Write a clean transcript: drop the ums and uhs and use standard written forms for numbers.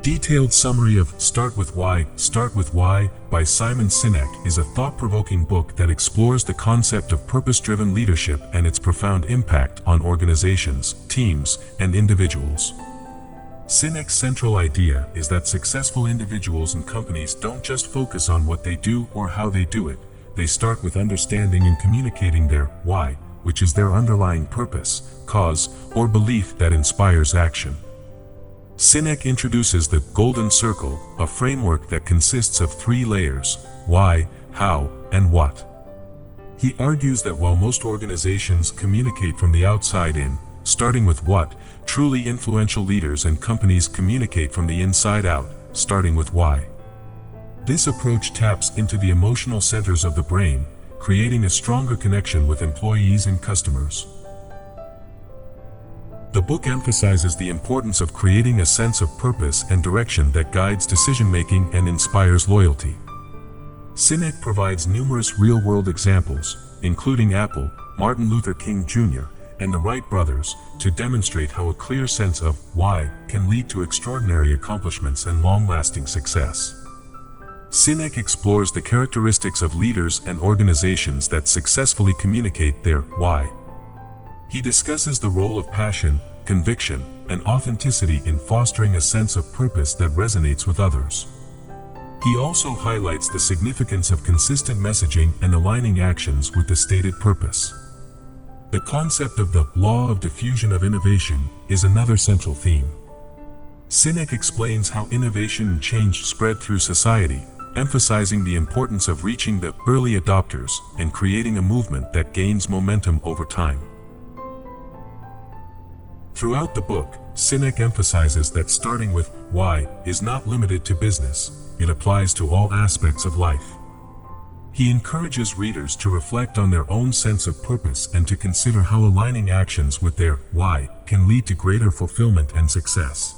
Detailed summary of Start with Why by Simon Sinek is a thought-provoking book that explores the concept of purpose-driven leadership and its profound impact on organizations, teams, and individuals. Sinek's central idea is that successful individuals and companies don't just focus on what they do or how they do it. They start with understanding and communicating their why, which is their underlying purpose, cause, or belief that inspires action. Sinek introduces the Golden Circle, a framework that consists of 3 layers: why, how, and what. He argues that while most organizations communicate from the outside in, starting with what, truly influential leaders and companies communicate from the inside out, starting with why. This approach taps into the emotional centers of the brain, creating a stronger connection with employees and customers. The book emphasizes the importance of creating a sense of purpose and direction that guides decision-making and inspires loyalty. Sinek provides numerous real-world examples, including Apple, Martin Luther King Jr., and the Wright brothers, to demonstrate how a clear sense of why can lead to extraordinary accomplishments and long-lasting success. Sinek explores the characteristics of leaders and organizations that successfully communicate their why. He discusses the role of passion, conviction, and authenticity in fostering a sense of purpose that resonates with others. He also highlights the significance of consistent messaging and aligning actions with the stated purpose. The concept of the law of diffusion of innovation is another central theme. Sinek explains how innovation and change spread through society, emphasizing the importance of reaching the early adopters and creating a movement that gains momentum over time. Throughout the book, Sinek emphasizes that starting with why is not limited to business, it applies to all aspects of life. He encourages readers to reflect on their own sense of purpose and to consider how aligning actions with their why can lead to greater fulfillment and success.